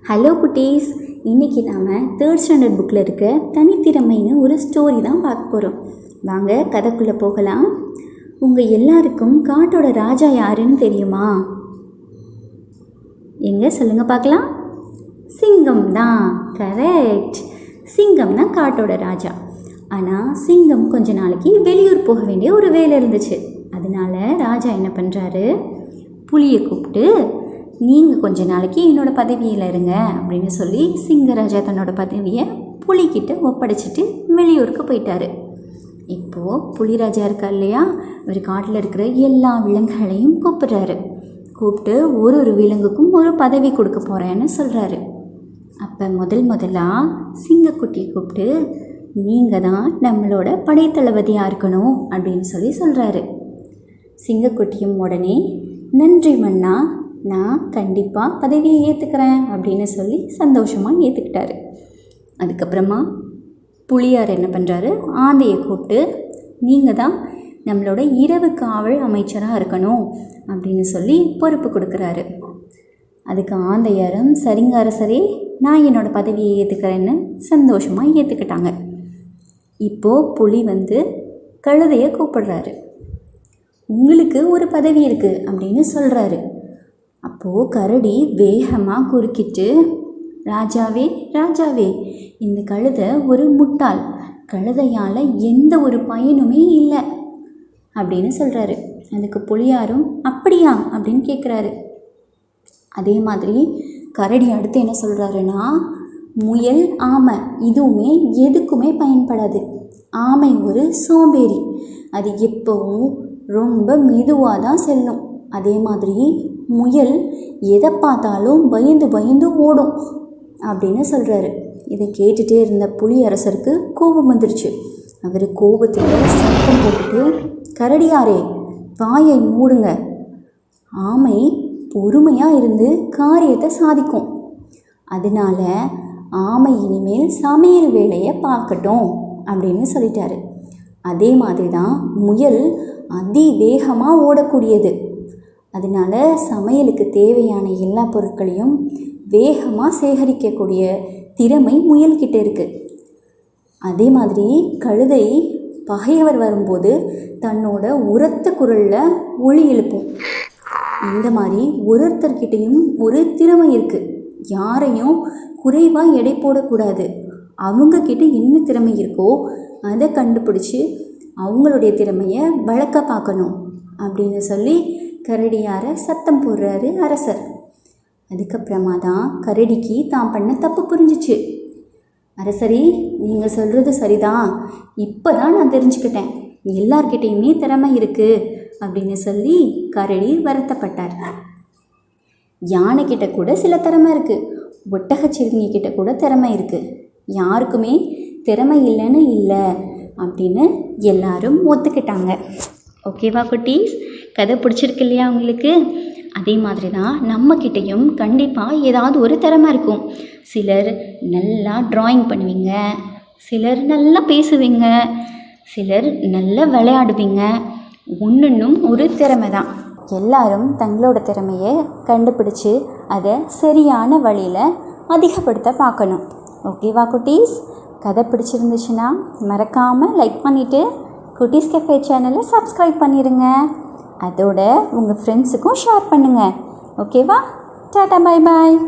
Hello குட்டீஸ், இன்றைக்கி நாம் 3rd ஸ்டாண்டர்ட் புக்கில் இருக்க தனித்திறமைன்னு ஒரு ஸ்டோரி தான் பார்க்க போகிறோம். வாங்க கதைக்குள்ளே போகலாம். உங்கள் எல்லாருக்கும் காட்டோட ராஜா யாருன்னு தெரியுமா? எங்கே சொல்லுங்கள் பார்க்கலாம். சிங்கம் தான். கரெக்ட். சிங்கம் தான் காட்டோட ராஜா. ஆனால் சிங்கம் கொஞ்ச நாளைக்கு வெளியூர் போக வேண்டிய ஒரு வேலை இருந்துச்சு. அதனால ராஜா என்ன பண்ணுறாரு, புலியை கூப்பிட்டு, நீங்கள் கொஞ்ச நாளைக்கு என்னோடய பதவியில் இருங்க அப்படின்னு சொல்லி சிங்கராஜா தன்னோட பதவியை புலிக்கிட்ட ஒப்படைச்சிட்டு வெளியூருக்கு போயிட்டார். இப்போது புலிராஜா இருக்கா இல்லையா, அவர் காட்டில் இருக்கிற எல்லா விலங்குகளையும் கூப்பிட்றாரு. கூப்பிட்டு ஒரு விலங்குக்கும் ஒரு பதவி கொடுக்க போகிறேன்னு சொல்கிறாரு. அப்போ முதலாக சிங்கக்குட்டியை கூப்பிட்டு, நீங்கள் தான் நம்மளோட படைத்தளபதியாக இருக்கணும் அப்படின்னு சொல்கிறாரு. சிங்கக்குட்டியும் உடனே, நன்றி மன்னா, நான் கண்டிப்பாக பதவியை ஏற்றுக்கிறேன் அப்படின்னு சொல்லி சந்தோஷமாக ஏற்றுக்கிட்டாரு. அதுக்கப்புறமா புலியார் என்ன பண்ணுறாரு, ஆந்தையை கூப்பிட்டு, நீங்கள் தான் நம்மளோட இரவு காவல் அமைச்சராக இருக்கணும் அப்படின்னு சொல்லி பொறுப்பு கொடுக்குறாரு. அதுக்கு ஆந்தையாரும், சரிங்க அரசரே, நான் என்னோடய பதவியை ஏற்றுக்கிறேன்னு சந்தோஷமாக ஏற்றுக்கிட்டாங்க. இப்போது புலி கழுதையை கூப்பிடுறாரு. உங்களுக்கு ஒரு பதவி இருக்குது அப்படின்னு சொல்கிறாரு. அப்போது கரடி வேகமாக குறுக்கிட்டு, ராஜாவே ராஜாவே, இந்த கழுதை ஒரு முட்டாள், கழுதையால் எந்த ஒரு பயனுமே இல்லை அப்படின்னு சொல்கிறாரு. அதுக்கு புலியாரும், அப்படியா அப்படின்னு கேட்குறாரு. அதே மாதிரி கரடி அடுத்து என்ன சொல்கிறாருன்னா, முயல், ஆமை இதுவுமே எதுக்குமே பயன்படாது. ஆமை ஒரு சோம்பேறி, அது எப்பவும் ரொம்ப மெதுவாக தான் செல்லும். அதே மாதிரி முயல் எதை பார்த்தாலும் பயந்து பயந்து ஓடும் அப்படின்னு சொல்கிறாரு. இதை கேட்டுகிட்டே இருந்த புலி அரசருக்கு கோபம் வந்துருச்சு. அவர் கோபத்தில் சத்தம் போட்டுட்டு, கரடியாரே வாயை மூடுங்க, ஆமை பொறுமையாக இருந்து காரியத்தை சாதிக்கும், அதனால ஆமை இனிமேல் சமையல் வேலையை பார்க்கட்டும் அப்படின்னு சொல்லிட்டாரு. அதே மாதிரி தான் முயல் அதிவேகமாக ஓடக்கூடியது, அதனால சமையலுக்கு தேவையான எல்லா பொருட்களையும் வேகமாக சேகரிக்கக்கூடிய திறமை முயல்கிட்ட இருக்குது. அதே மாதிரி கழுதை பகைவர் வரும்போது தன்னோட உரத்த குரலில் ஒலி எழுப்பும். இந்த மாதிரி ஒருத்தர்கிட்டையும் ஒரு திறமை இருக்குது. யாரையும் குறைவாக எடை போடக்கூடாது. அவங்கக்கிட்ட என்ன திறமை இருக்கோ அதை கண்டுபிடிச்சி அவங்களுடைய திறமையை வளர்க்க பார்க்கணும் அப்படின்னு சொல்லி கரடியாரை சத்தம் போடுறாரு அரசர். அதுக்கப்புறமா தான் கரடிக்கு தான் பண்ண தப்பு புரிஞ்சிச்சு. அரசரே, நீங்கள் சொல்கிறது சரிதான், இப்போ தான் நான் தெரிஞ்சுக்கிட்டேன், எல்லார்கிட்டையுமே திறமை இருக்குது அப்படின்னு சொல்லி கரடி வருத்தப்பட்டார். யானைக்கிட்ட கூட சில திறமை இருக்குது, ஒட்டகச்சிறுமிகிட்ட கூட திறமை இருக்குது, யாருக்குமே திறமை இல்லைன்னு இல்லை அப்படின்னு எல்லாரும் ஒத்துக்கிட்டாங்க. ஓகேவா குட்டீஸ், கதை பிடிச்சிருக்கு இல்லையா உங்களுக்கு? அதே மாதிரி தான் நம்மக்கிட்டேயும் கண்டிப்பாக ஏதாவது ஒரு திறமை இருக்கும். சிலர் நல்லா ட்ராயிங் பண்ணுவீங்க, சிலர் நல்லா பேசுவீங்க, சிலர் நல்லா விளையாடுவீங்க. ஒன்றும் ஒரு திறமை தான். எல்லாரும் தங்களோட திறமையை கண்டுபிடிச்சி அதை சரியான வழியில் அதிகப்படுத்த பார்க்கணும். ஓகேவா குட்டீஸ்? கதை பிடிச்சிருந்துச்சுன்னா மறக்காமல் லைக் பண்ணிவிட்டு குட்டீஸ் கஃபே சேனலை சப்ஸ்கிரைப் பண்ணிடுங்க. அதோட உங்கள் ஃப்ரெண்ட்ஸுக்கும் ஷேர் பண்ணுங்கள். ஓகேவா? Tata, bye bye.